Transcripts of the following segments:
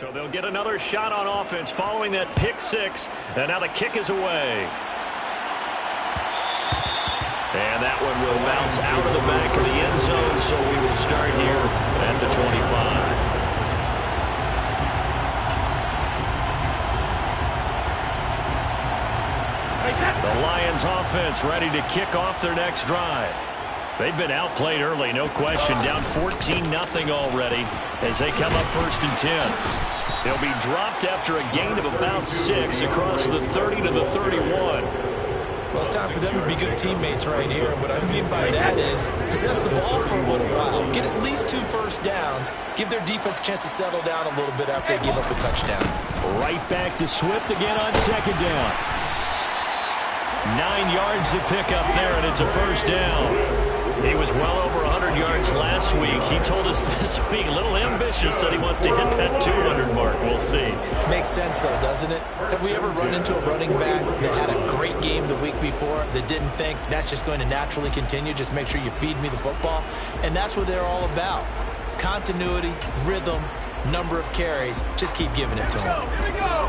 So they'll get another shot on offense following that pick six. And now the kick is away. And that one will bounce out of the back of the end zone, so we will start here at the 25. The Lions offense ready to kick off their next drive. They've been outplayed early, no question, down 14-0 already as they come up 1st and 10. They'll be dropped after a gain of about 6 across the 30 to the 31. Well, it's time for them to be good teammates right here. What I mean by that is possess the ball for a little while, get at least 2 first downs, give their defense a chance to settle down a little bit after they give up a touchdown. Right back to Swift again on 2nd down. 9 yards to pick up there, and it's a 1st down. He was well over 100 yards last week. He told us this week, a little ambitious, said he wants to hit that 200 mark. We'll see. Makes sense, though, doesn't it? Have we ever run into a running back that had a great game the week before that didn't think that's just going to naturally continue? Just make sure you feed me the football. And that's what they're all about. Continuity, rhythm, number of carries. Just keep giving it to him. Here we go.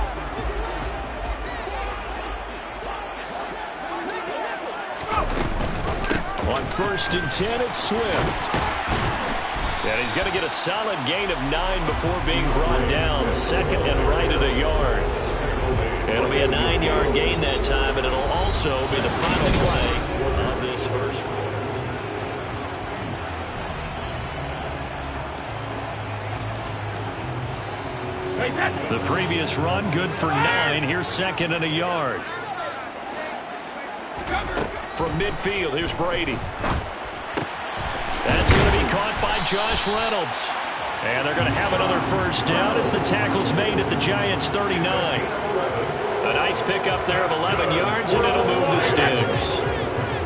On 1st and 10, it's Swift. And he's going to get a solid gain of 9 before being brought down. 2nd and right at a yard. It'll be a 9-yard gain that time, and it'll also be the final play of this first one. The previous run, good for 9. Here's 2nd and a yard. From midfield, here's Brady. That's going to be caught by Josh Reynolds. And they're going to have another 1st down as the tackle's made at the Giants' 39. A nice pickup there of 11 yards, and it'll move the sticks.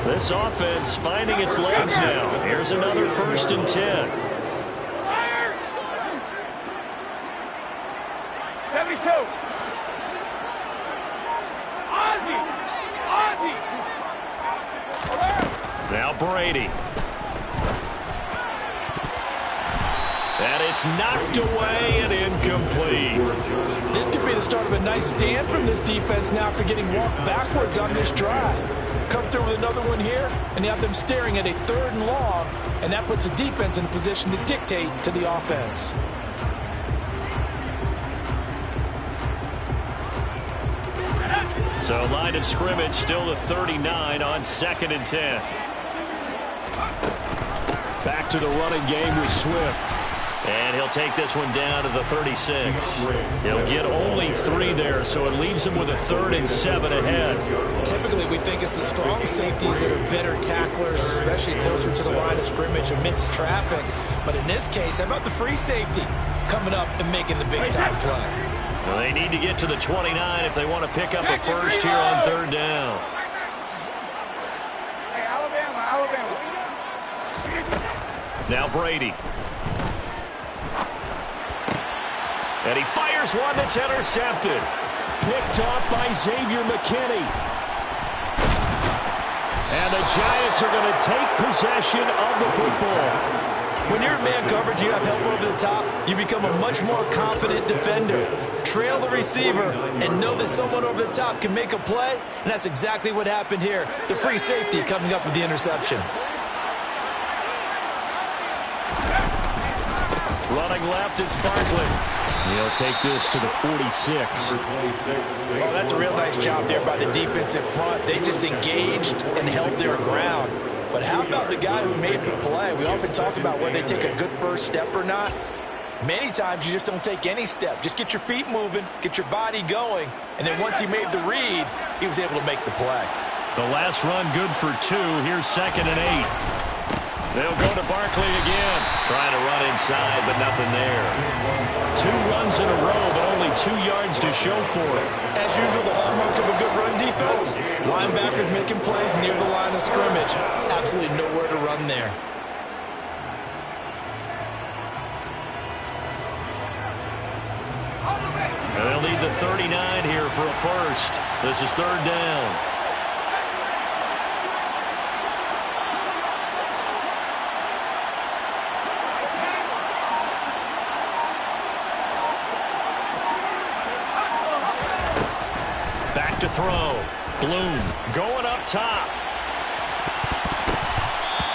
This offense finding its legs now. Here's another 1st and 10. 72. Now Brady. And it's knocked away and incomplete. This could be the start of a nice stand from this defense now after getting walked backwards on this drive. Come through with another one here, and you have them staring at a 3rd and long, and that puts the defense in a position to dictate to the offense. So line of scrimmage still the 39 on 2nd and 10. Back to the running game with Swift. And he'll take this one down to the 36. He'll get only 3 there, so it leaves him with a 3rd and 7 ahead. Typically, we think it's the strong safeties that are better tacklers, especially closer to the line of scrimmage amidst traffic. But in this case, how about the free safety coming up and making the big-time play? Well, they need to get to the 29 if they want to pick up a 1st here on 3rd down. Hey, Alabama. Now Brady. And he fires one that's intercepted. Picked off by Xavier McKinney. And the Giants are going to take possession of the football. When you're in man coverage, you have help over the top, you become a much more confident defender. Trail the receiver and know that someone over the top can make a play, and that's exactly what happened here. The free safety coming up with the interception. Running left, it's Barkley. He'll take this to the 46. Oh, that's a real nice job there by the defense in front. They just engaged and held their ground. But how about the guy who made the play? We often talk about whether they take a good first step or not. Many times you just don't take any step. Just get your feet moving, get your body going, and then once he made the read, he was able to make the play. The last run good for 2. Here's 2nd and 8. They'll go to Barkley again. Trying to run inside, but nothing there. 2 runs in a row, but only 2 yards to show for it. As usual, the hallmark of a good run defense, linebackers making plays near the line of scrimmage. Absolutely nowhere to run there. And they'll need the 39 here for a 1st. This is 3rd down. to throw. Bloom going up top.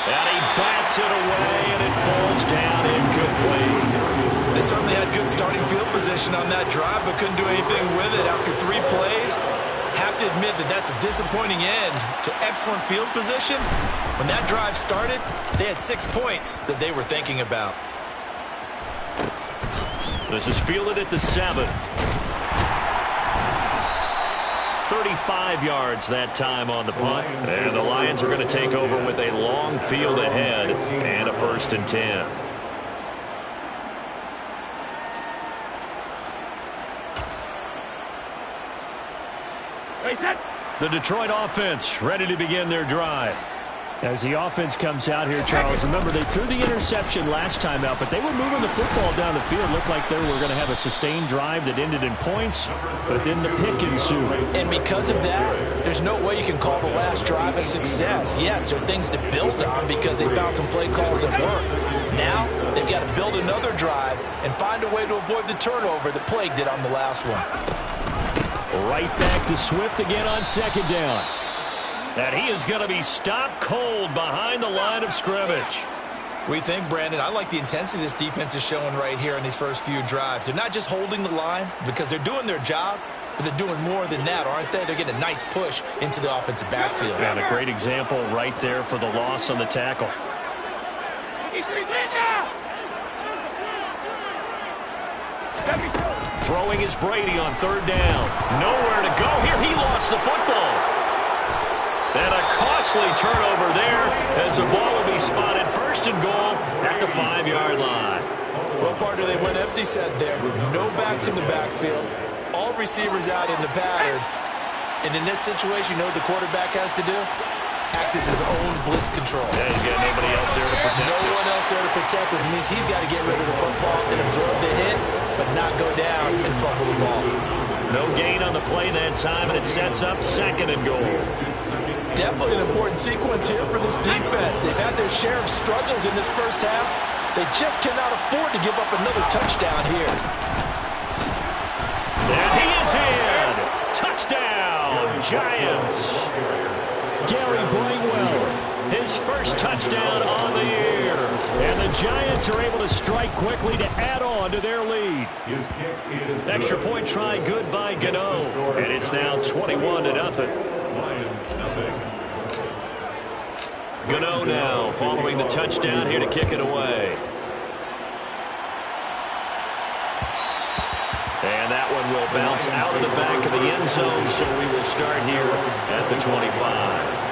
And he bats it away, and it falls down incomplete. They certainly had good starting field position on that drive, but couldn't do anything with it after 3 plays. Have to admit that that's a disappointing end to excellent field position. When that drive started, they had 6 points that they were thinking about. This is fielded at the 7. 35 yards that time on the punt. And the Lions are going to take over with a long field ahead and a 1st and 10. The Detroit offense ready to begin their drive. As the offense comes out here, Charles, remember they threw the interception last time out, but they were moving the football down the field. Looked like they were going to have a sustained drive that ended in points, but then the pick ensued. And because of that, there's no way you can call the last drive a success. Yes, there are things to build on because they found some play calls that work. Now, they've got to build another drive and find a way to avoid the turnover that plagued it on the last one. Right back to Swift again on 2nd down. And he is going to be stopped cold behind the line of scrimmage. We think, Brandon, I like the intensity this defense is showing right here in these first few drives. They're not just holding the line because they're doing their job, but they're doing more than that, aren't they? They're getting a nice push into the offensive backfield. And a great example right there for the loss on the tackle. Throwing is Brady on 3rd down. Nowhere to go here. He lost the football. And a costly turnover there as the ball will be spotted 1st and goal at the 5-yard line. Well, partner, they went empty set there. No backs in the backfield. All receivers out in the pattern. And in this situation, you know what the quarterback has to do? Act as his own blitz control. Yeah, he's got nobody else there to protect him. No one else there to protect, which means he's got to get rid of the football and absorb the hit, but not go down and fumble the ball. No gain on the play that time, and it sets up 2nd and goal. Definitely an important sequence here for this defense. They've had their share of struggles in this first half. They just cannot afford to give up another touchdown here. And he is in. Touchdown, Giants. Gary Bringwell, his first touchdown on the year. And the Giants are able to strike quickly to add on to their lead. Extra point try good by Gano. And it's now 21-0. Gano now following the touchdown here to kick it away. And that one will bounce out of the back of the end zone, so we will start here at the 25.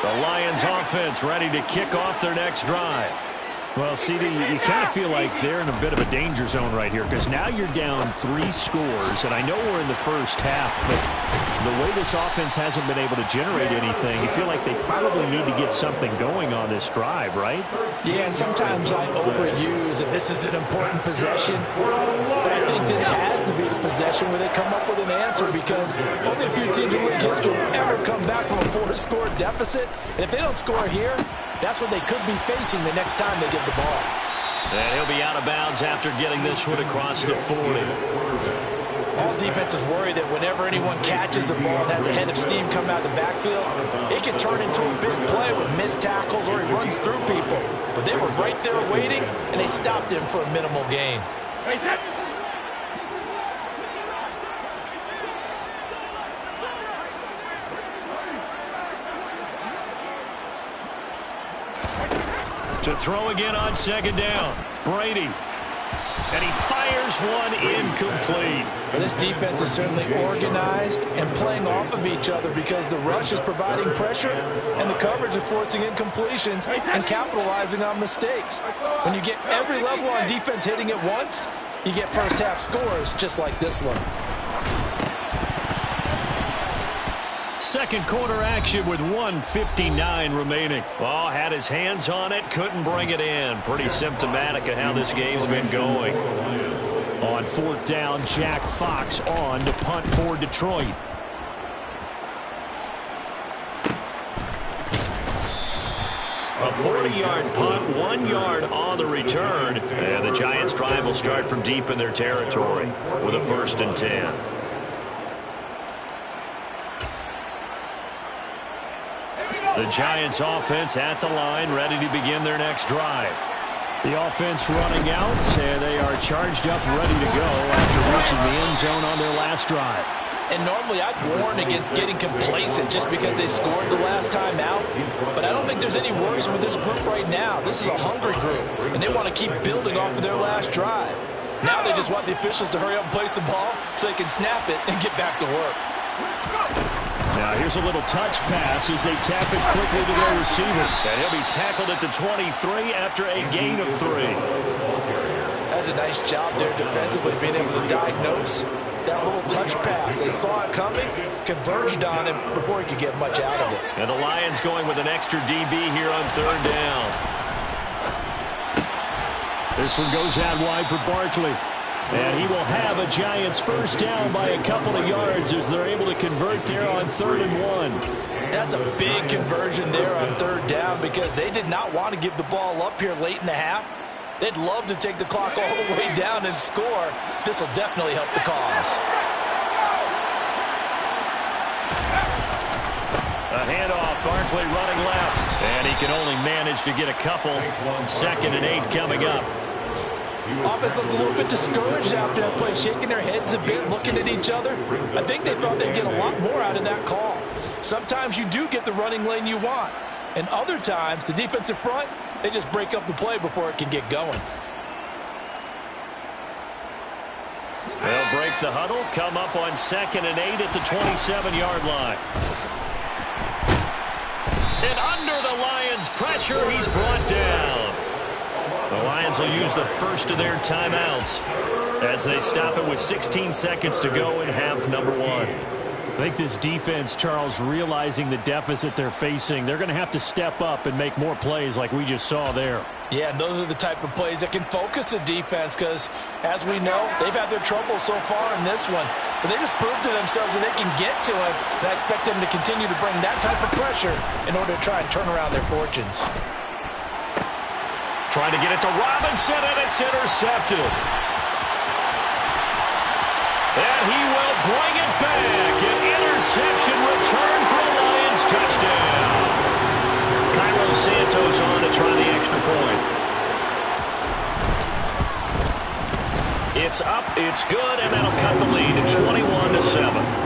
The Lions offense ready to kick off their next drive. Well, CD, you kind of feel like they're in a bit of a danger zone right here because now you're down 3 scores, and I know we're in the first half, but the way this offense hasn't been able to generate anything, you feel like they probably need to get something going on this drive, right? Yeah, and sometimes I overuse that this is an important possession, but I think this has to be the possession where they come up with an answer because only a few teams in league history have ever come back from a 4-score deficit, and if they don't score here, that's what they could be facing the next time they get the ball. And he'll be out of bounds after getting this one across the 40. All defenses worry that whenever anyone catches the ball and has a head of steam come out of the backfield, it can turn into a big play with missed tackles or he runs through people. But they were right there waiting, and they stopped him for a minimal gain. To throw again on 2nd down. Brady. And he fires one incomplete. Well, this defense is certainly organized and playing off of each other because the rush is providing pressure and the coverage is forcing incompletions and capitalizing on mistakes. When you get every level on defense hitting at once, you get first half scores just like this one. Second quarter action with 1:59 remaining. Ball had his hands on it, couldn't bring it in. Pretty symptomatic of how this game's been going. On 4th down, Jack Fox on to punt for Detroit. A 40-yard punt, 1 yard on the return. And the Giants' drive will start from deep in their territory with a 1st and 10. The Giants' offense at the line, ready to begin their next drive. The offense running out, and they are charged up, ready to go after reaching the end zone on their last drive. And normally I'd warn against getting complacent just because they scored the last time out. But I don't think there's any worries with this group right now. This is a hungry group, and they want to keep building off of their last drive. Now they just want the officials to hurry up and place the ball so they can snap it and get back to work. Now here's a little touch pass as they tap it quickly to their receiver. And he'll be tackled at the 23 after a gain of 3. That's a nice job there defensively, being able to diagnose that little touch pass. They saw it coming, converged on him before he could get much out of it. And the Lions going with an extra DB here on 3rd down. This one goes out wide for Barkley. And he will have a Giants 1st down by a couple of yards as they're able to convert there on 3rd and 1. That's a big conversion there on 3rd down because they did not want to give the ball up here late in the half. They'd love to take the clock all the way down and score. This will definitely help the cause. A handoff, Barkley running left. And he can only manage to get a couple. 2nd and 8 coming up. Offense looked a little bit discouraged after that play, shaking their heads a bit, looking at each other. I think they thought they'd get a lot more out of that call. Sometimes you do get the running lane you want. And other times, the defensive front, they just break up the play before it can get going. They'll break the huddle, come up on 2nd and 8 at the 27-yard line. And under the Lions' pressure, he's brought down. The Lions will use the first of their timeouts as they stop it with 16 seconds to go in half number 1. I think this defense, Charles, realizing the deficit they're facing, they're going to have to step up and make more plays like we just saw there. Yeah, and those are the type of plays that can focus a defense because, as we know, they've had their trouble so far in this one. But they just proved to themselves that they can get to it, and I expect them to continue to bring that type of pressure in order to try and turn around their fortunes. Trying to get it to Robinson, and it's intercepted. And he will bring it back. An interception return for a Lions touchdown. Cairo Santos on to try the extra point. It's up, it's good, and that'll cut the lead to 21-7.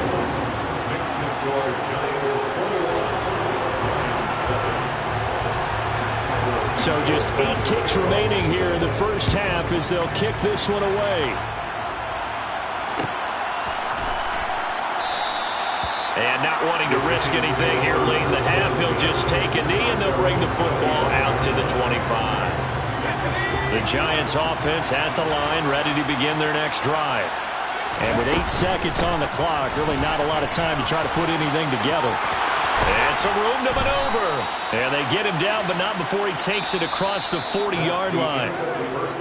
So just 8 ticks remaining here in the first half as they'll kick this one away. And not wanting to risk anything here late in the half, he'll just take a knee and they'll bring the football out to the 25. The Giants offense at the line, ready to begin their next drive. And with 8 seconds on the clock, really not a lot of time to try to put anything together. And some room to maneuver. And they get him down, but not before he takes it across the 40-yard line.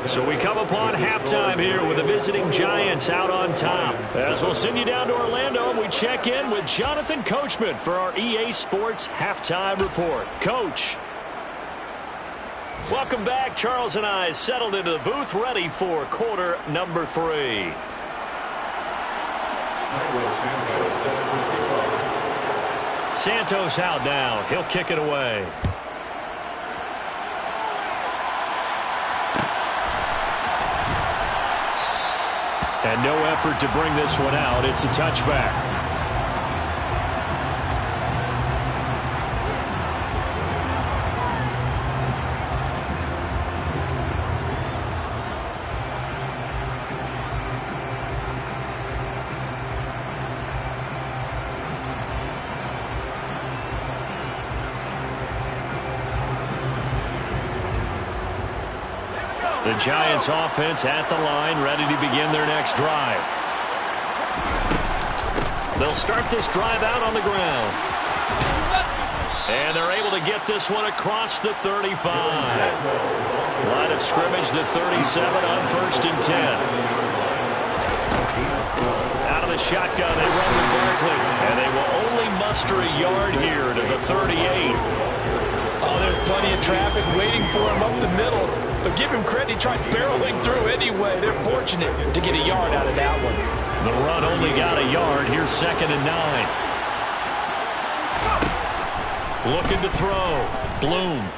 So we come upon halftime here with the visiting Giants out on top. As we'll send you down to Orlando, and we check in with Jonathan Coachman for our EA Sports Halftime Report. Coach. Welcome back. Charles and I settled into the booth, ready for quarter number 3. Santos out now. He'll kick it away. And no effort to bring this one out. It's a touchback. The Giants offense at the line, ready to begin their next drive. They'll start this drive out on the ground. And they're able to get this one across the 35. Line of scrimmage, the 37 on 1st and 10. Out of the shotgun, they run with Barkley. And they will only muster a yard here to the 38. Oh, there's plenty of traffic waiting for him up the middle. But give him credit, he tried barreling through anyway. They're fortunate to get a yard out of that one. The run only got a yard. Here's 2nd and 9. Looking to throw. Bloom.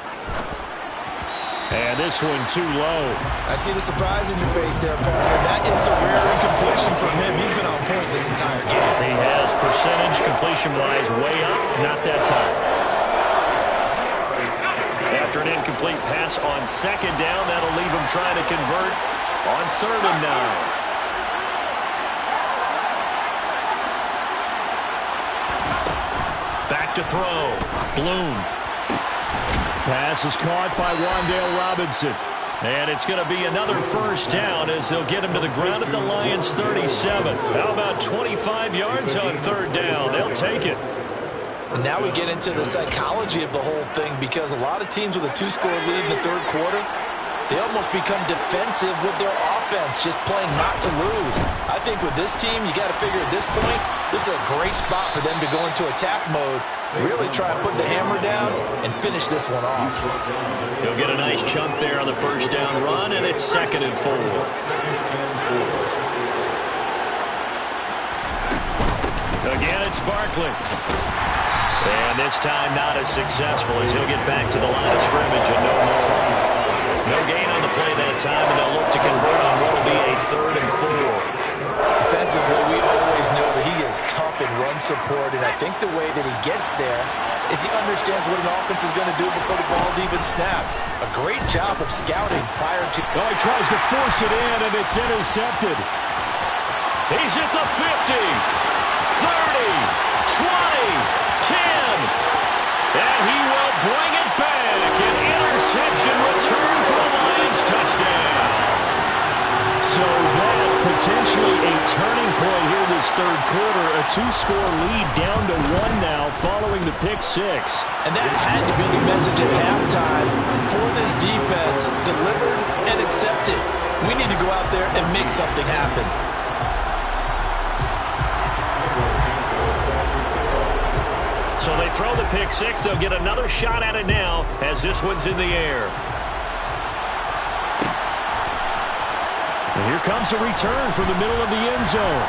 And this one too low. I see the surprise in your face there, partner. That is a rare incompletion from him. He's been on point this entire game. He has percentage completion-wise way up. Not that time. After an incomplete pass on 2nd down, that'll leave him trying to convert on 3rd and 9. Back to throw. Bloom. Pass is caught by Wan'Dale Robinson. And it's going to be another 1st down as they'll get him to the ground at the Lions' 37. How about 25 yards on 3rd down? They'll take it. And now we get into the psychology of the whole thing, because a lot of teams with a 2-score lead in the 3rd quarter, they almost become defensive with their offense, just playing not to lose. I think with this team, you got to figure at this point, this is a great spot for them to go into attack mode, really try and put the hammer down and finish this one off. He'll get a nice chunk there on the 1st down run, and it's 2nd and 4. Again, it's Barkley. And this time not as successful as he'll get back to the line of scrimmage and no more. No gain on the play that time, and they'll look to convert on what will be a 3rd and 4. Defensively, we always know that he is tough in run support, and I think the way that he gets there is he understands what an offense is going to do before the ball's even snapped. A great job of scouting prior to... Oh, he tries to force it in, and it's intercepted. He's at the 50, 30, 20, 10, and he will bring it back. An interception return for the Lions touchdown. So that potentially a turning point here this 3rd quarter. A 2-score lead down to 1 now following the pick 6. And that had to be the message at halftime for this defense. Delivered and accepted. We need to go out there and make something happen. So they throw the pick 6. They'll get another shot at it now as this one's in the air. And here comes a return from the middle of the end zone.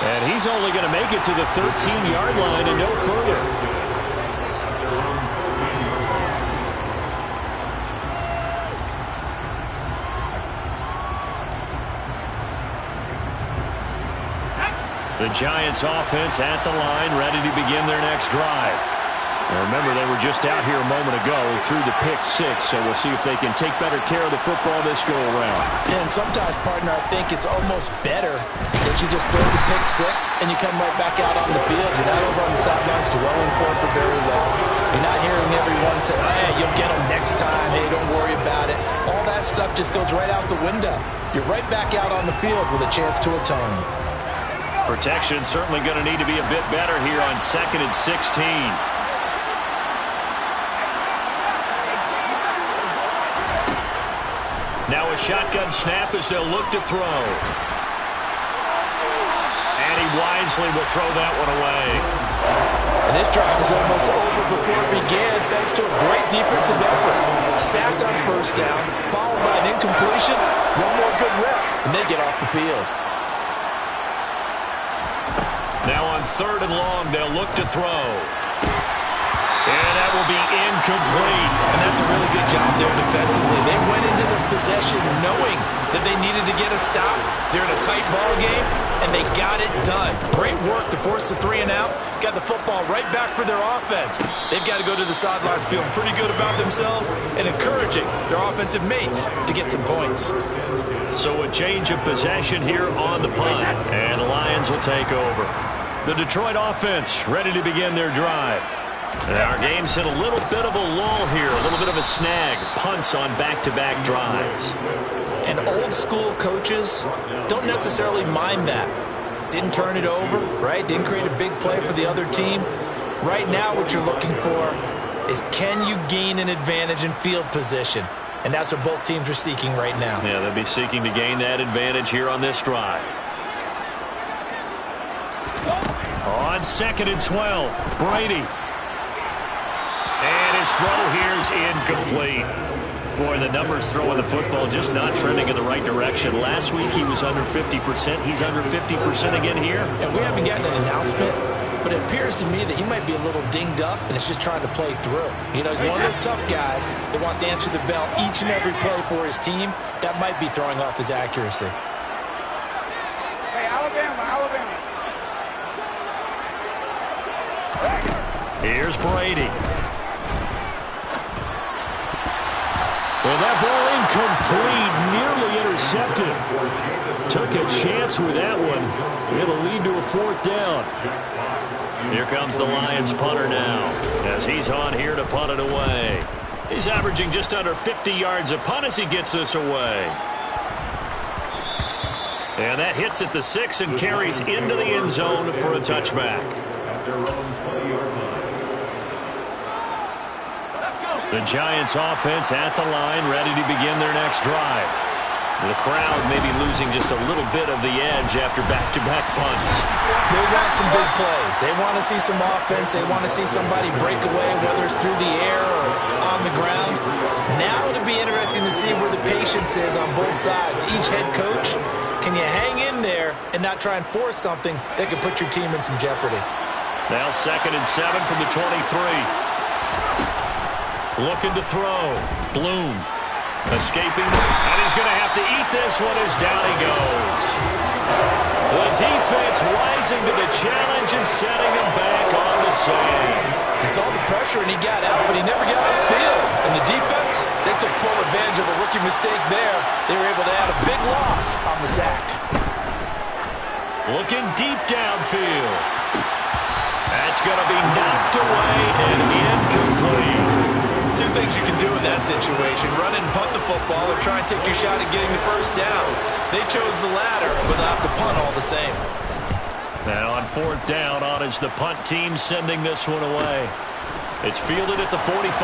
And he's only going to make it to the 13-yard line and no further. The Giants offense at the line, ready to begin their next drive. And remember, they were just out here a moment ago through the pick 6, so we'll see if they can take better care of the football this go-around. And sometimes, partner, I think it's almost better that you just throw the pick 6 and you come right back out on the field. You're not over on the sidelines dwelling for it for very long. You're not hearing everyone say, hey, you'll get them next time. Hey, don't worry about it. All that stuff just goes right out the window. You're right back out on the field with a chance to atone. Protection certainly going to need to be a bit better here on 2nd and 16. Now a shotgun snap as they'll look to throw. And he wisely will throw that one away. And this drive is almost over before it began thanks to a great defensive effort. Sacked on 1st down, followed by an incompletion. One more good rep, and they get off the field. Now on 3rd and long, they'll look to throw. And that will be incomplete. And that's a really good job there defensively. They went into this possession knowing that they needed to get a stop. They're in a tight ball game, and they got it done. Great work to force the 3 and out. Got the football right back for their offense. They've got to go to the sidelines feeling pretty good about themselves and encouraging their offensive mates to get some points. So a change of possession here on the punt, and the Lions will take over. The Detroit offense ready to begin their drive. And our game's hit a little bit of a lull here, a little bit of a snag. Punts on back-to-back drives. And old-school coaches don't necessarily mind that. Didn't turn it over, right? Didn't create a big play for the other team. Right now what you're looking for is, can you gain an advantage in field position? And that's what both teams are seeking right now. Yeah, they'll be seeking to gain that advantage here on this drive. On 2nd and 12, Brady. And his throw here's incomplete. Boy, the numbers throwing the football just not trending in the right direction. Last week he was under 50%. He's under 50% again here. And we haven't gotten an announcement, but it appears to me that he might be a little dinged up and is just trying to play through. You know, he's one of those tough guys that wants to answer the bell each and every play for his team. That might be throwing off his accuracy. Hey, Alabama. Here's Brady. Well, that ball incomplete, nearly intercepted. Took a chance with that one. It'll lead to a 4th down. Here comes the Lions punter now, as he's on here to punt it away. He's averaging just under 50 yards a punt as he gets this away. And that hits at the 6 and carries into the end zone for a touchback. The Giants offense at the line, ready to begin their next drive. The crowd may be losing just a little bit of the edge after back-to-back punts. They want some big plays. They want to see some offense. They want to see somebody break away, whether it's through the air or on the ground. Now it'll be interesting to see where the patience is on both sides. Each head coach, can you hang in there and not try and force something that could put your team in some jeopardy? Now 2nd and 7 from the 23. Looking to throw. Bloom escaping, and he's going to have to eat this one as down he goes. The defense rising to the challenge and setting him back on the save. He saw the pressure and he got out, but he never got upfield. And the defense, they took full advantage of a rookie mistake there. They were able to add a big loss on the sack. Looking deep downfield. That's going to be knocked away and incomplete. Two things you can do in that situation: run and punt the football, or try and take your shot at getting the first down. They chose the latter, but they'll have to punt all the same. Now on 4th down, on is the punt team sending this one away. It's fielded at the 45.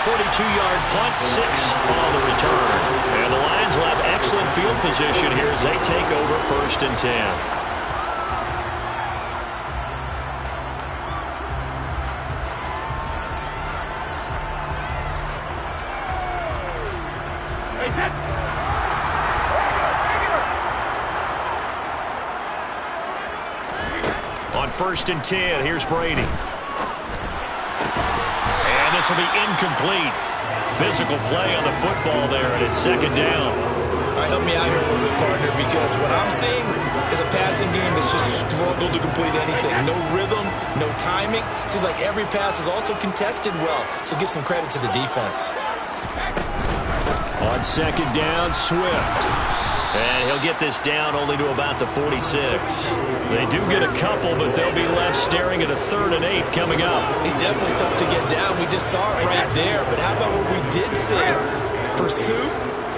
42-yard punt, 6 on the return. And the Lions will have excellent field position here as they take over 1st and 10. On 1st and 10, here's Brady. And this will be incomplete. Physical play on the football there, and it's 2nd down. All right, help me out here a little bit, partner, because what I'm seeing is a passing game that's just struggled to complete anything. No rhythm, no timing. Seems like every pass is also contested well, so give some credit to the defense. On 2nd down, Swift. And he'll get this down only to about the 46. They do get a couple, but they'll be left staring at a 3rd and 8 coming up. He's definitely tough to get down. We just saw it right there. But how about what we did see? Pursuit,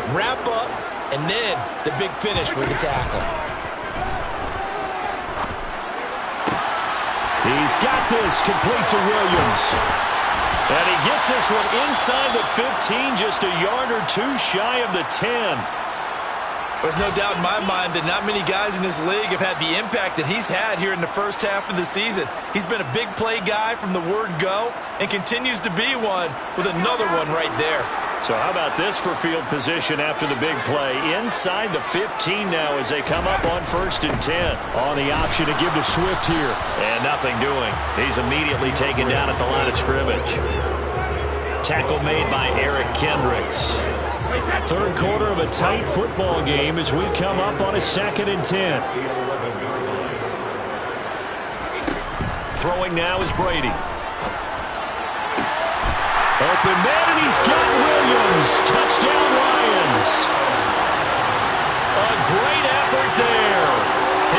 wrap up, and then the big finish with the tackle. He's got this complete to Williams. And he gets this one inside the 15, just a yard or 2 shy of the 10. There's no doubt in my mind that not many guys in this league have had the impact that he's had here in the first half of the season. He's been a big play guy from the word go and continues to be one with another one right there. So how about this for field position after the big play? Inside the 15 now as they come up on 1st and 10. On the option to give to Swift here. And nothing doing. He's immediately taken down at the line of scrimmage. Tackle made by Eric Kendricks. 3rd quarter of a tight football game as we come up on a 2nd and 10. Throwing now is Brady. Open man, and he's got Williams. Touchdown, Lions. A great effort there.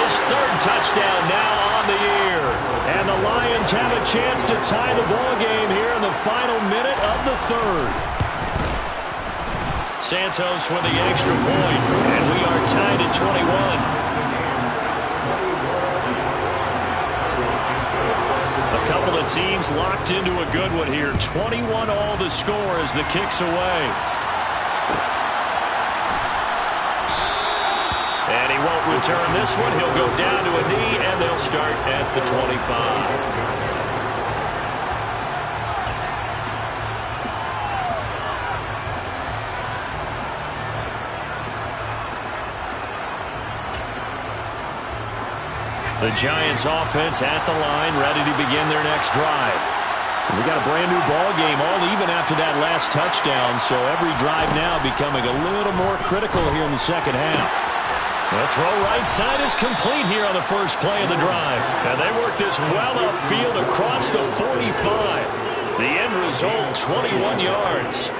His 3rd touchdown now on the year. And the Lions have a chance to tie the ball game here in the final minute of the 3rd. Santos with the extra point, and we are tied at 21. A couple of teams locked into a good one here. 21 all the score as the kick's away. And he won't return this one. He'll go down to a knee, and they'll start at the 25. The Giants offense at the line, ready to begin their next drive. We got a brand new ball game, all even after that last touchdown, so every drive now becoming a little more critical here in the second half. The throw right side is complete here on the first play of the drive. And they work this well upfield across the 45. The end result, 21 yards.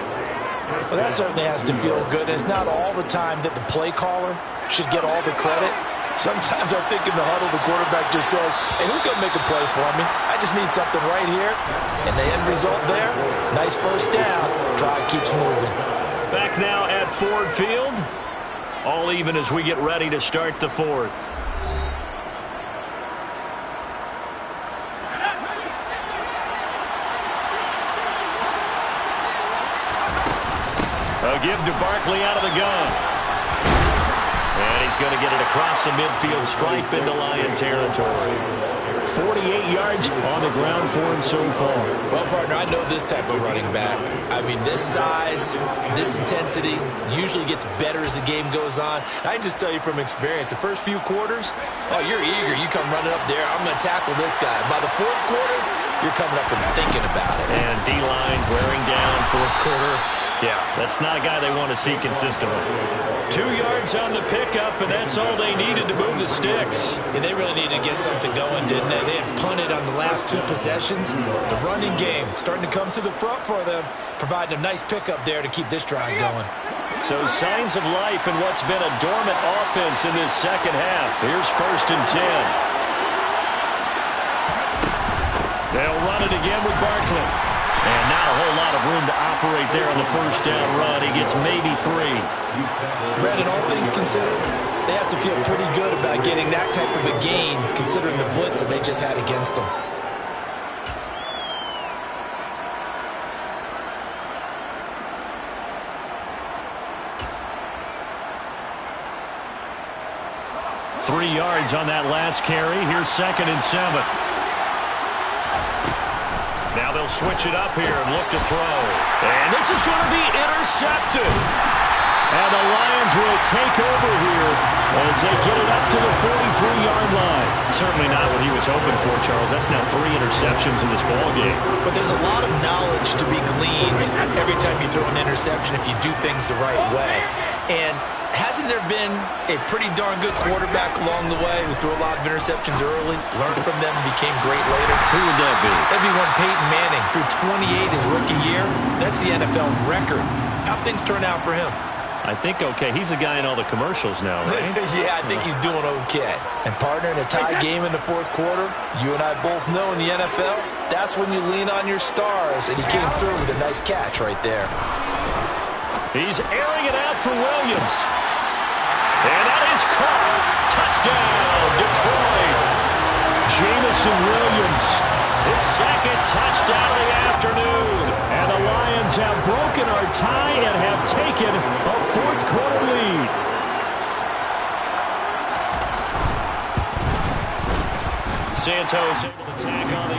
Well, that certainly has to feel good. It's not all the time that the play caller should get all the credit. Sometimes I think in the huddle, the quarterback just says, hey, who's going to make a play for me? I just need something right here. And the end result there, nice first down. Drive keeps moving. Back now at Ford Field. All even as we get ready to start the fourth. A give to Barkley out of the gun. And he's going to get it across the midfield stripe into Lion territory. 48 yards on the ground for him so far. Well, partner, I know this type of running back. I mean, this size, this intensity usually gets better as the game goes on. I can just tell you from experience, the first few quarters, oh, you're eager. You come running up there, I'm going to tackle this guy. By the fourth quarter, you're coming up and thinking about it. And D-line wearing down fourth quarter. Yeah, that's not a guy they want to see consistently. 2 yards on the pickup, and that's all they needed to move the sticks. And they really needed to get something going, didn't they? They had punted on the last two possessions. The running game starting to come to the front for them, providing a nice pickup there to keep this drive going. So signs of life in what's been a dormant offense in this second half. Here's 1st and 10. They'll run it again with Barkley. And not a whole lot of room to operate there on the first down run. He gets maybe 3. Brandon, all things considered, they have to feel pretty good about getting that type of a gain, considering the blitz that they just had against them. Three yards on that last carry. Here's 2nd and 7. Now they'll switch it up here and look to throw. And this is going to be intercepted. And the Lions will take over here as they get it up to the 43-yard line. Certainly not what he was hoping for, Charles. That's now 3 interceptions in this ball game. But there's a lot of knowledge to be gleaned every time you throw an interception if you do things the right way. And hasn't there been a pretty darn good quarterback along the way who threw a lot of interceptions early, learned from them, and became great later? Who would that be? That'd be one Peyton Manning. Threw 28 his rookie year. That's the NFL record. How'd things turn out for him? I think okay. He's the guy in all the commercials now, right? Yeah, I think he's doing okay. And partner, in a tie game in the fourth quarter, you and I both know in the NFL, that's when you lean on your stars. And he came through with a nice catch right there. He's airing it out for Williams. And that is caught. Touchdown, Detroit. Jamison Williams, his 2nd touchdown of the afternoon. And the Lions have broken our tie and have taken a fourth quarter lead. Santos able to tack on the